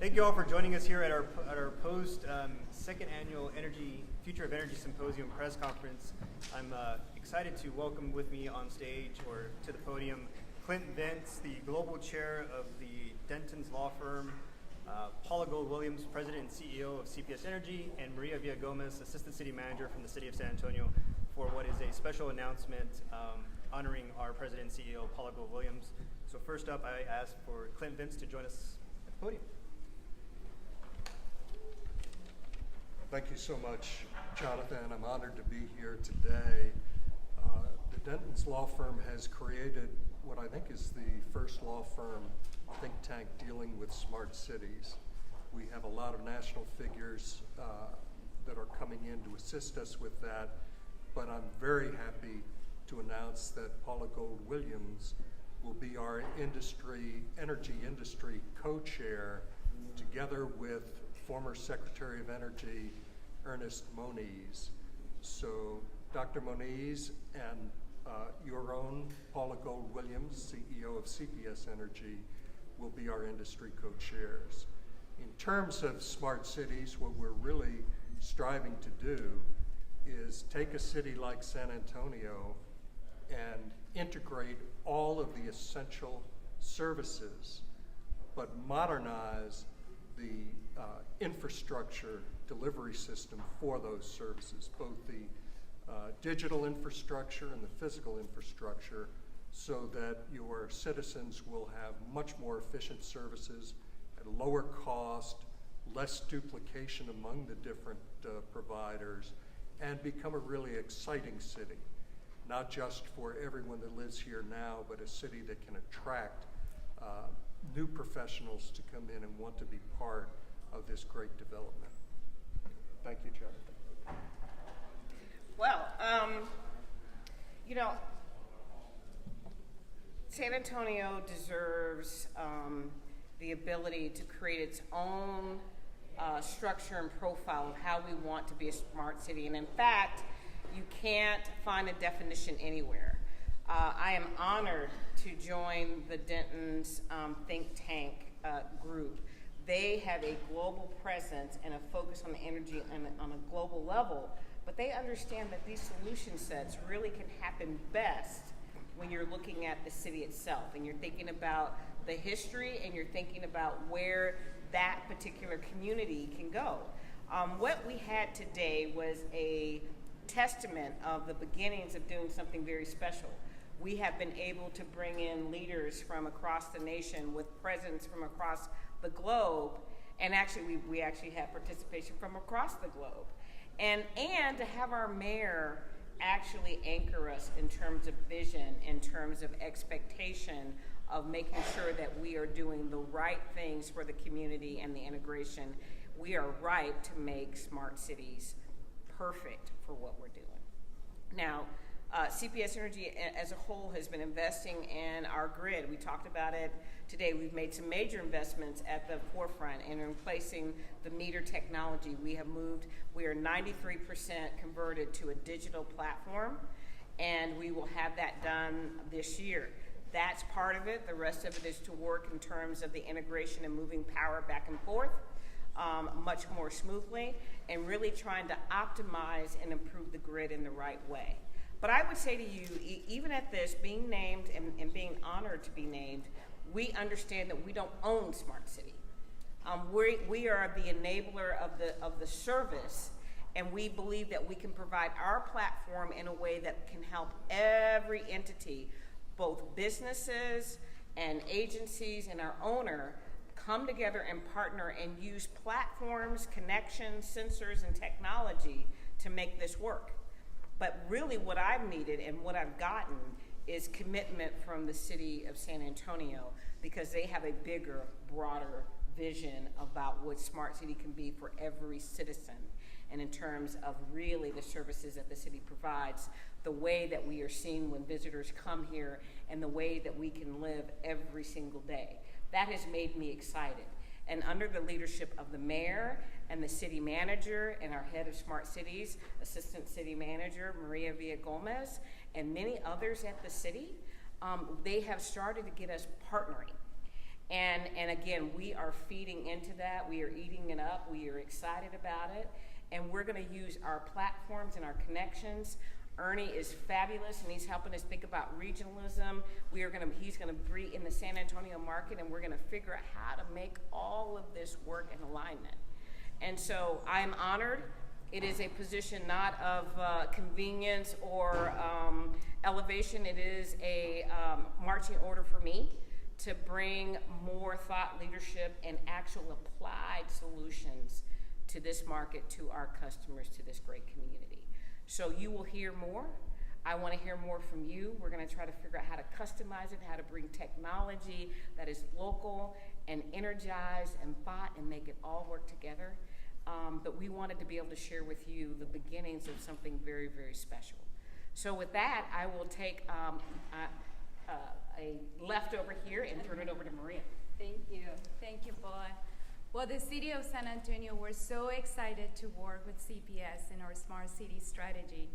Thank you all for joining us here at our post second annual Future of Energy Symposium press conference. I'm excited to welcome with me on stage or to the podium Clint Vince, the global chair of the Denton's law firm, Paula Gold-Williams, president and CEO of CPS Energy, and Maria Villagomez, assistant city manager from the city of San Antonio, for what is a special announcement honoring our president and CEO, Paula Gold-Williams. So first up, I ask for Clint Vince to join us at the podium. Thank you so much, Jonathan. I'm honored to be here today. The Denton's law firm has created what I think is the first law firm think tank dealing with smart cities. We have a lot of national figures that are coming in to assist us with that, but I'm very happy to announce that Paula Gold-Williams will be our energy industry co-chair, together with former Secretary of Energy Ernest Moniz. So Dr. Moniz and your own Paula Gold-Williams, CEO of CPS Energy, will be our industry co-chairs. In terms of smart cities, what we're really striving to do is take a city like San Antonio and integrate all of the essential services, but modernize the infrastructure delivery system for those services, both the digital infrastructure and the physical infrastructure, so that your citizens will have much more efficient services at a lower cost, less duplication among the different providers, and become a really exciting city, not just for everyone that lives here now, but a city that can attract new professionals to come in and want to be part of this great development. Thank you, Jonathan. Well, San Antonio deserves the ability to create its own structure and profile of how we want to be a smart city. And in fact, you can't find a definition anywhere. I am honored to join the Denton's think tank group. They have a global presence and a focus on energy on a global level, but they understand that these solution sets really can happen best when you're looking at the city itself and you're thinking about the history and you're thinking about where that particular community can go. What we had today was a testament of the beginnings of doing something very special. We have been able to bring in leaders from across the nation with presence from across the globe, and actually we actually had participation from across the globe. And to have our mayor actually anchor us in terms of vision, in terms of expectation of making sure that we are doing the right things for the community and the integration. We are right to make smart cities perfect for what we're doing. Now, CPS Energy as a whole has been investing in our grid. We talked about it today. We've made some major investments at the forefront in replacing the meter technology. We are 93% converted to a digital platform, and we will have that done this year. That's part of it. The rest of it is to work in terms of the integration and moving power back and forth much more smoothly, and really trying to optimize and improve the grid in the right way. But I would say to you, even at this, being named and being honored to be named, we understand that we don't own Smart City. We are the enabler of the service, and we believe that we can provide our platform in a way that can help every entity, both businesses and agencies and our owner, come together and partner and use platforms, connections, sensors, and technology to make this work. But really what I've needed and what I've gotten is commitment from the city of San Antonio, because they have a bigger, broader vision about what Smart City can be for every citizen, and in terms of really the services that the city provides, the way that we are seeing when visitors come here, and the way that we can live every single day. That has made me excited. And under the leadership of the mayor and the city manager and our head of Smart Cities, assistant city manager, Maria Villagomez, and many others at the city, they have started to get us partnering. And again, we are feeding into that. We are eating it up. We are excited about it. And we're going to use our platforms and our connections. Ernie is fabulous, and he's helping us think about regionalism. He's going to be in the San Antonio market, and we're going to figure out how to make all of this work in alignment. And so I'm honored. It is a position not of convenience or elevation. It is a marching order for me to bring more thought leadership and actual applied solutions to this market, to our customers, to this great community. So you will hear more. I want to hear more from you. We're going to try to figure out how to customize it, how to bring technology that is local and energized and thought and make it all work together. But we wanted to be able to share with you the beginnings of something very, very special. So with that, I will take a left over here and turn it over to Maria. Thank you, Paula. Well, the City of San Antonio, we're so excited to work with CPS in our Smart City strategy.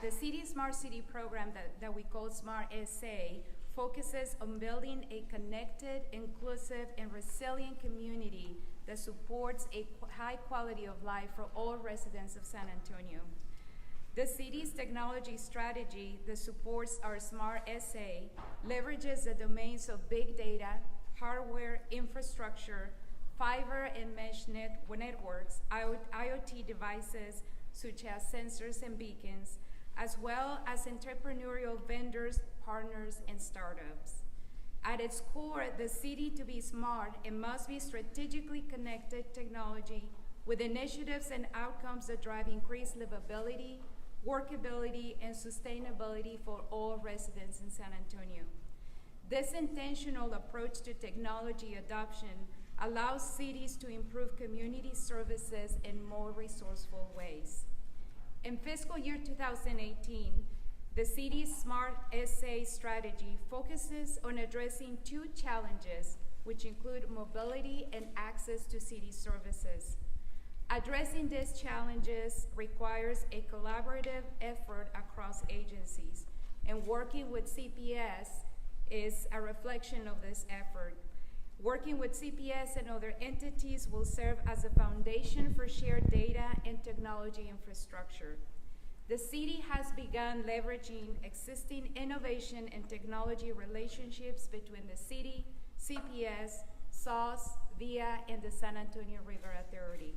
The City Smart City program that we call Smart SA focuses on building a connected, inclusive, and resilient community that supports a high quality of life for all residents of San Antonio. The city's technology strategy that supports our Smart SA leverages the domains of big data, hardware, infrastructure, fiber and mesh networks, IoT devices such as sensors and beacons, as well as entrepreneurial vendors, partners, and startups. At its core, the city to be smart, it must be strategically connected technology with initiatives and outcomes that drive increased livability, workability, and sustainability for all residents in San Antonio. This intentional approach to technology adoption allows cities to improve community services in more resourceful ways. In fiscal year 2018, the city's Smart SA strategy focuses on addressing two challenges, which include mobility and access to city services. Addressing these challenges requires a collaborative effort across agencies, and working with CPS is a reflection of this effort. Working with CPS and other entities will serve as a foundation for shared data and technology infrastructure. The city has begun leveraging existing innovation and technology relationships between the city, CPS, SOS, VIA, and the San Antonio River Authority.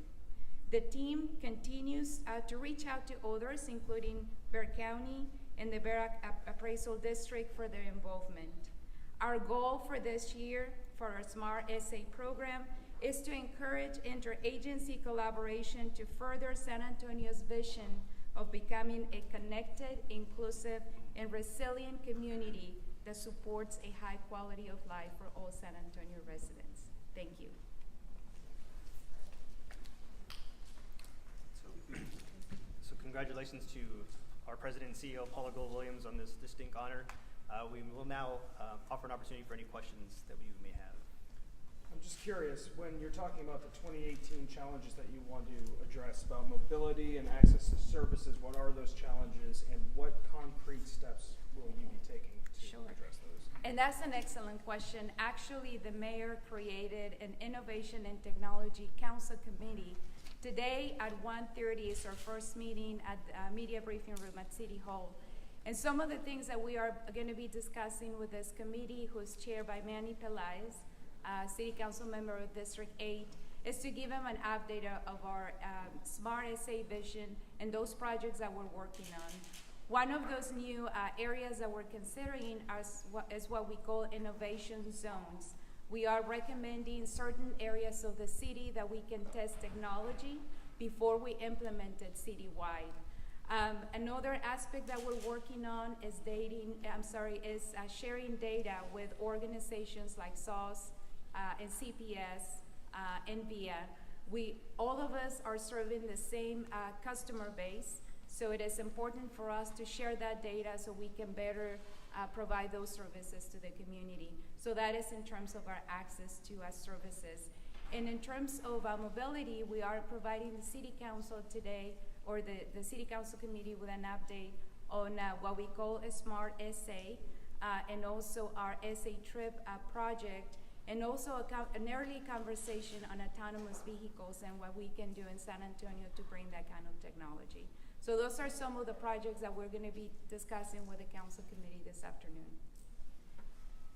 The team continues to reach out to others, including Bexar County and the Bexar Appraisal District, for their involvement. Our goal for this year for our Smart SA program is to encourage interagency collaboration to further San Antonio's vision of becoming a connected, inclusive, and resilient community that supports a high quality of life for all San Antonio residents. Thank you. So congratulations to our President and CEO, Paula Gold-Williams, on this distinct honor. We will now offer an opportunity for any questions that you may have. I'm just curious, when you're talking about the 2018 challenges that you want to address about mobility and access to services, what are those challenges and what concrete steps will you be taking to address those? And that's an excellent question. Actually, the mayor created an Innovation and Technology Council Committee. Today at 1:30 is our first meeting at the media briefing room at City Hall. And some of the things that we are going to be discussing with this committee, who's chaired by Manny Pelaez, City Council member of District 8, is to give them an update of our Smart SA vision and those projects that we're working on. One of those new areas that we're considering is what we call innovation zones. We are recommending certain areas of the city that we can test technology before we implement it citywide. Another aspect that we're working on is sharing data with organizations like SOS and CPS and VIA. All of us are serving the same customer base, so it is important for us to share that data so we can better provide those services to the community. So that is in terms of our access to services. And in terms of mobility, we are providing the City Council today, or the City Council Committee, with an update on what we call a Smart SA, and also our SA Trip project. and also an early conversation on autonomous vehicles and what we can do in San Antonio to bring that kind of technology. So those are some of the projects that we're going to be discussing with the council committee this afternoon.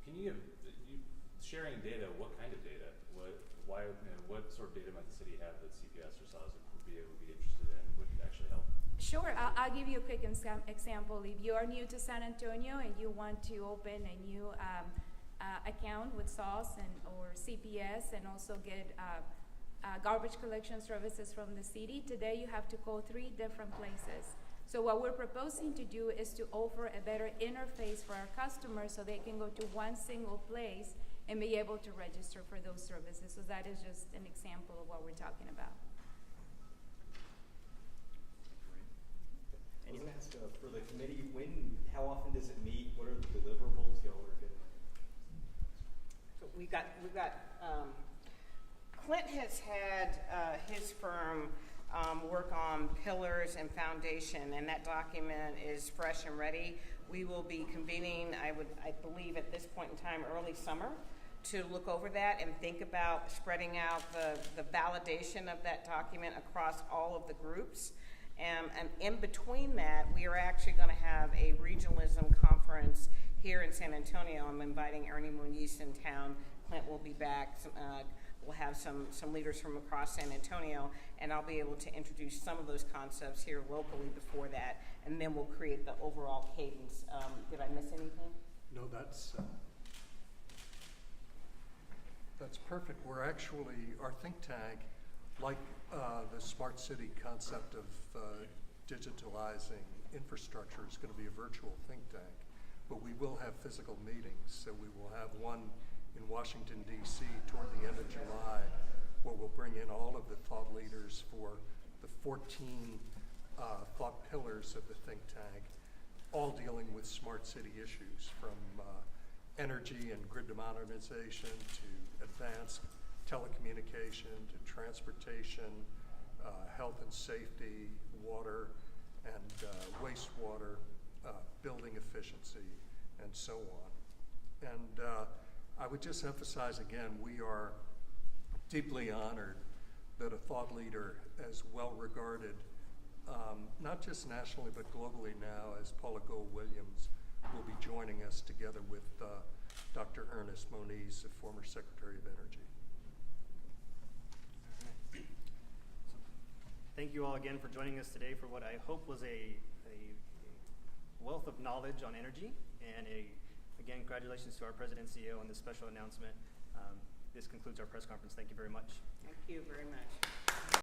Can you give, sharing data, what kind of data? What sort of data might the city have that CPS or SAWS would be interested in, would actually help? Sure, I'll give you a quick example. If you are new to San Antonio and you want to open a new account with SAWS or CPS and also get garbage collection services from the city, today you have to go 3 different places. So what we're proposing to do is to offer a better interface for our customers so they can go to one single place and be able to register for those services. So that is just an example of what we're talking about. I was going to ask for the committee, how often does it meet? What are the deliverables y'all are getting? So we've got Clint has had his firm work on pillars and foundation, and that document is fresh and ready. We will be convening, I believe at this point in time, early summer, to look over that and think about spreading out the validation of that document across all of the groups. And in between that, we are actually going to have a regionalism conference here in San Antonio. I'm inviting Ernie Muniz in town. Clint will be back. We'll have some leaders from across San Antonio, and I'll be able to introduce some of those concepts here locally before that, and then we'll create the overall cadence. Did I miss anything? No, that's perfect. We're actually, our think tank, like the smart city concept of digitalizing infrastructure, is going to be a virtual think tank, but we will have physical meetings. So we will have one in Washington, D.C. toward the end of July, where we'll bring in all of the thought leaders for the 14 thought pillars of the think tank, all dealing with smart city issues, from energy and grid modernization to advanced telecommunication to transportation, health and safety, water and wastewater, building efficiency, and so on. And I would just emphasize again, we are deeply honored that a thought leader as well regarded, not just nationally but globally now, as Paula Gold-Williams will be joining us together with Dr. Ernest Moniz, the former Secretary of Energy. Thank you all again for joining us today for what I hope was a wealth of knowledge on energy, and again, congratulations to our President and CEO on this special announcement. This concludes our press conference. Thank you very much. Thank you very much.